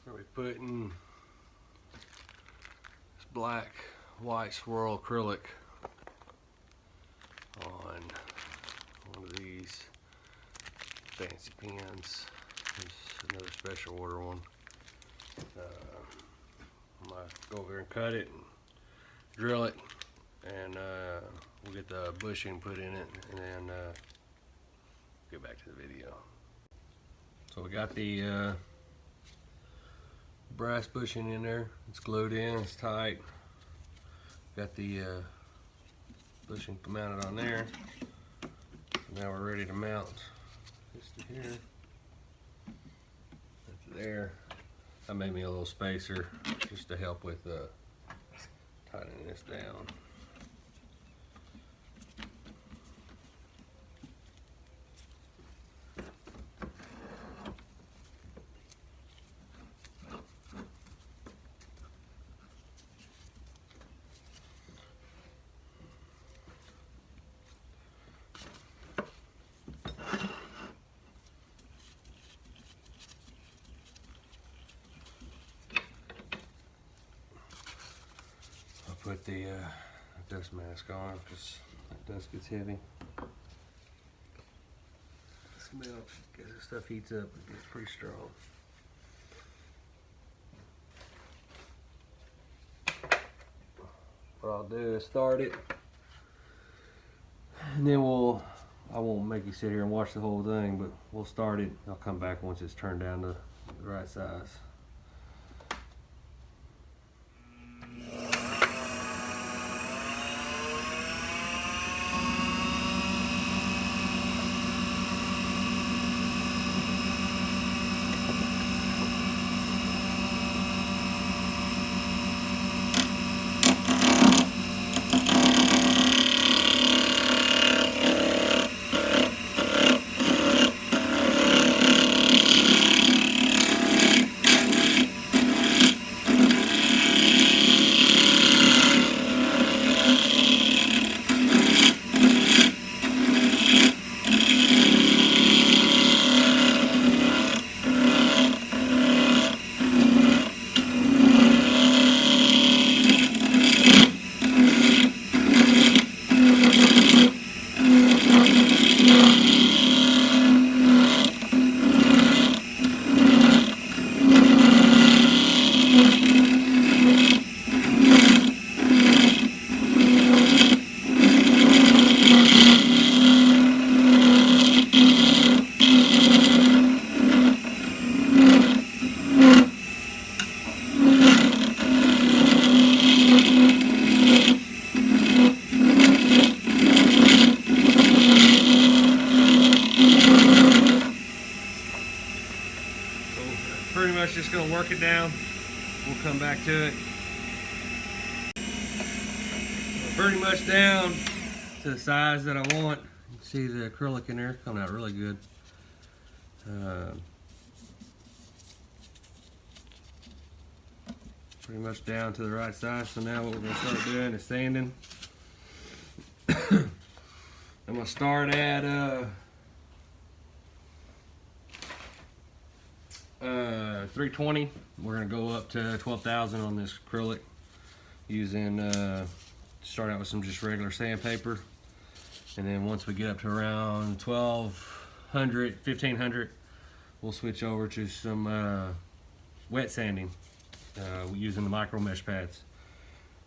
We're going to be putting this black white swirl acrylic on one of these fancy pens. It's another special order one. I'm going to go over here and cut it and drill it, and we'll get the bushing put in it, and then get back to the video. So we got the brass bushing in there. It's glued in, it's tight. Got the bushing mounted on there. So now we're ready to mount this to here. That's there. I made me a little spacer just to help with tightening this down. Put the dust mask on because the dust gets heavy. Smell, as this stuff heats up, it gets pretty strong. What I'll do is start it, and then I won't make you sit here and watch the whole thing, but we'll start it. I'll come back once it's turned down to the right size. Pretty much just gonna work it down. We'll come back to it. Pretty much down to the size that I want. You can see the acrylic in there coming out really good. Pretty much down to the right size. So now what we're gonna start doing is sanding. I'm gonna start at 320. We're gonna go up to 12,000 on this acrylic using start out with some just regular sandpaper, and then once we get up to around 1200, 1500, we'll switch over to some wet sanding using the micro mesh pads.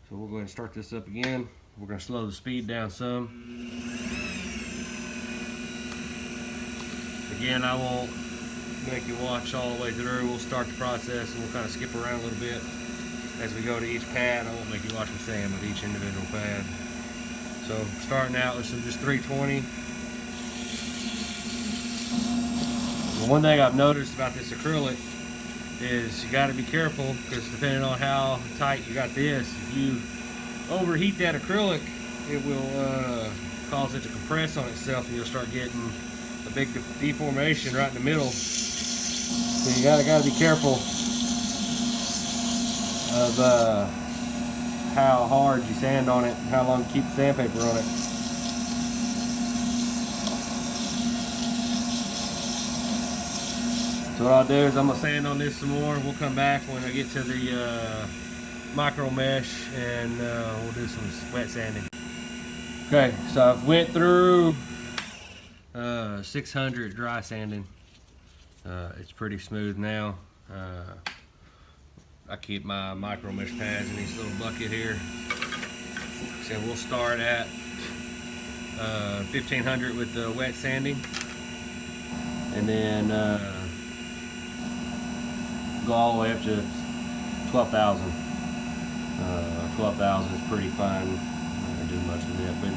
So we'll go ahead and start this up again. We're gonna slow the speed down some. Again, I won't make you watch all the way through. We'll start the process and we'll kind of skip around a little bit as we go to each pad. I won't make you watch me sand with each individual pad. So starting out with some just 320. The one thing I've noticed about this acrylic is you got to be careful, because depending on how tight you got this, if you overheat that acrylic, it will cause it to compress on itself, and you'll start getting a big deformation right in the middle. So you gotta be careful of how hard you sand on it, how long you keep the sandpaper on it. So what I'll do is I'm gonna sand on this some more. We'll come back when I get to the micro mesh, and we'll do some wet sanding. Okay, so I've went through 600 dry sanding. It's pretty smooth now. I keep my micro mesh pads in this little bucket here. So we'll start at 1500 with the wet sanding, and then go all the way up to 12,000. 12,000 is pretty fine. I'm not gonna do much of it, but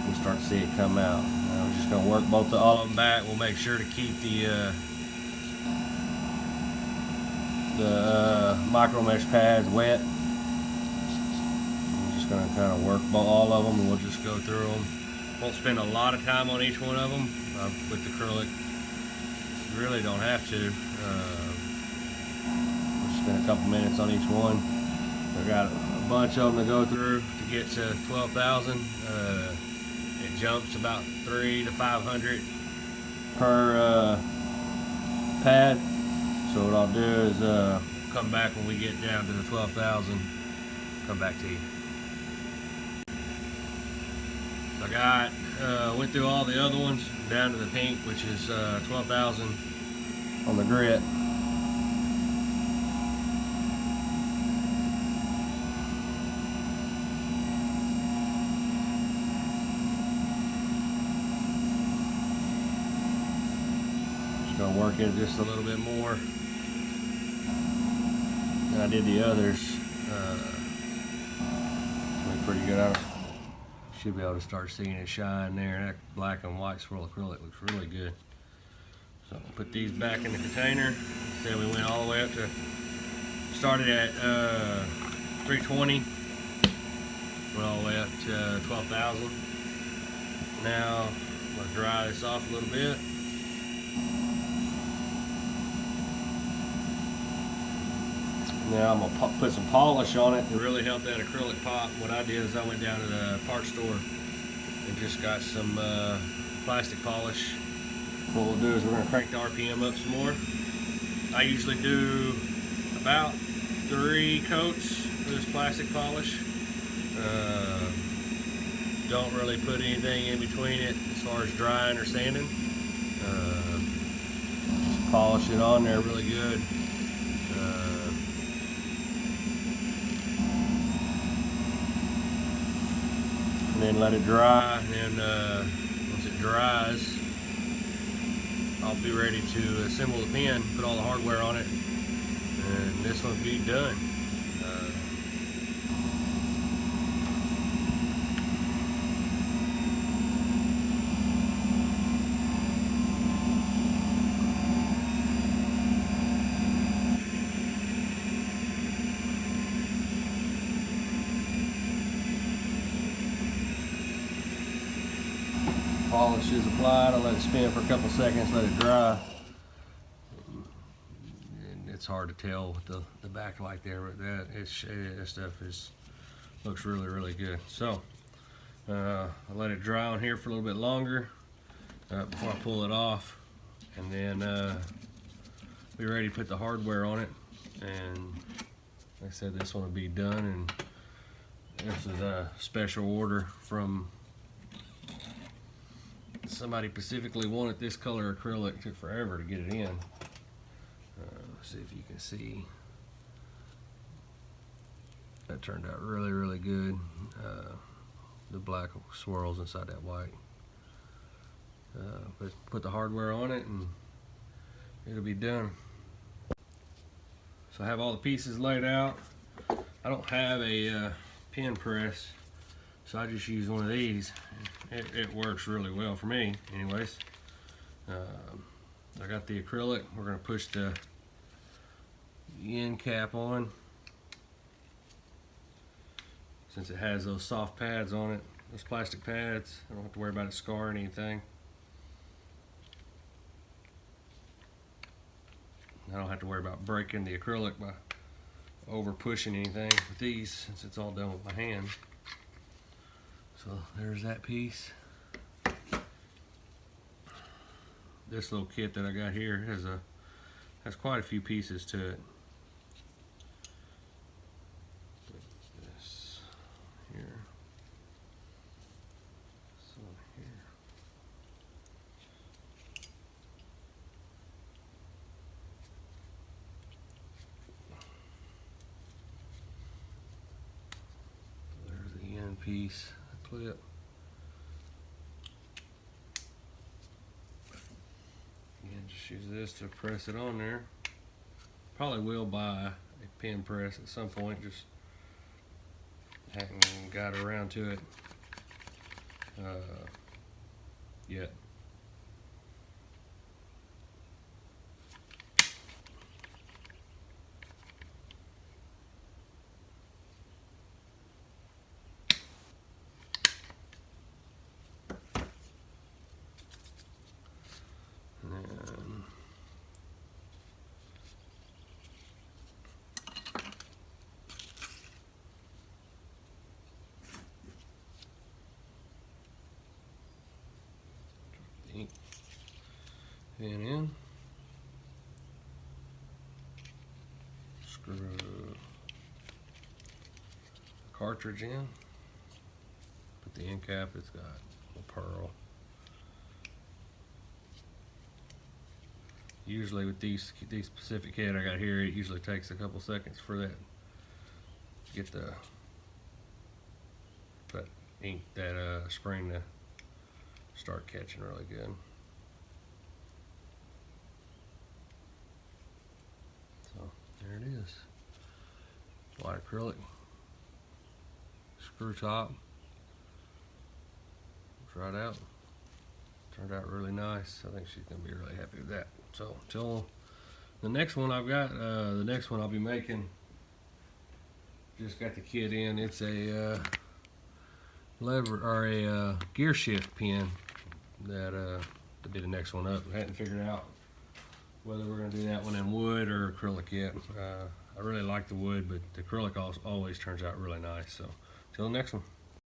we'll start to see it come out. I'm just gonna work all of them back. We'll make sure to keep the micro mesh pads wet. I'm just gonna kind of work all of them, and we'll just go through them. Won't spend a lot of time on each one of them with the acrylic. You really don't have to. We'll spend a couple minutes on each one. I got a bunch of them to go through to get to 12,000. It jumps about 300 to 500 per pad. So what I'll do is come back when we get down to the 12,000. Come back to you. So I got went through all the other ones down to the pink, which is 12,000 on the grit. Just gonna work it just a little bit more than I did the others. Pretty good. I should be able to start seeing it shine there. That black and white swirl acrylic looks really good. So I'll put these back in the container. So we went all the way up to, started at 320, went all the way up to 12,000. Now I'm gonna dry this off a little bit. Now I'm gonna put some polish on it to really help that acrylic pop. What I did is I went down to the parts store and just got some plastic polish. What we'll do is we're gonna crank the RPM up some more. I usually do about 3 coats of this plastic polish. Don't really put anything in between it as far as drying or sanding. Just polish it on there really good. And then let it dry, and then once it dries, I'll be ready to assemble the pen, put all the hardware on it, and this one will be done. Polish is applied. I'll let it spin for a couple seconds, let it dry. And it's hard to tell with the backlight there, but that stuff looks really, really good. So I'll let it dry on here for a little bit longer before I pull it off, and then be ready to put the hardware on it. And like I said, this one will be done, and this is a special order from somebody specifically wanted this color acrylic. It took forever to get it in. Let's see if you can see. That turned out really, really good. The black swirls inside that white. But put the hardware on it and it'll be done. So I have all the pieces laid out. I don't have a pen press, so I just use one of these. It works really well for me anyways. I got the acrylic. We're going to push the end cap on. Since it has those soft pads on it, those plastic pads, I don't have to worry about it scarring anything. I don't have to worry about breaking the acrylic by over pushing anything with these, since it's all done with my hand. So there's that piece. This little kit that I got here has a has quite a few pieces to it. Put this here. So here. There's the end piece, the clip. And just use this to press it on there. Probably will buy a pin press at some point, just haven't got around to it yet. Ink pin in, screw the cartridge in, put the end cap, it's got a pearl. Usually with these specific head I got here, it usually takes a couple seconds for that to get that ink, that spring to start catching really good. So there it is. White acrylic, screw top. Try it out. Turned out really nice. I think she's gonna be really happy with that. So till the next one I've got, the next one I'll be making, just got the kit in. It's a lever or a gear shift pin that to be the next one up. I hadn't figured out whether we're gonna do that one in wood or acrylic yet. I really like the wood, but the acrylic always turns out really nice. So till the next one.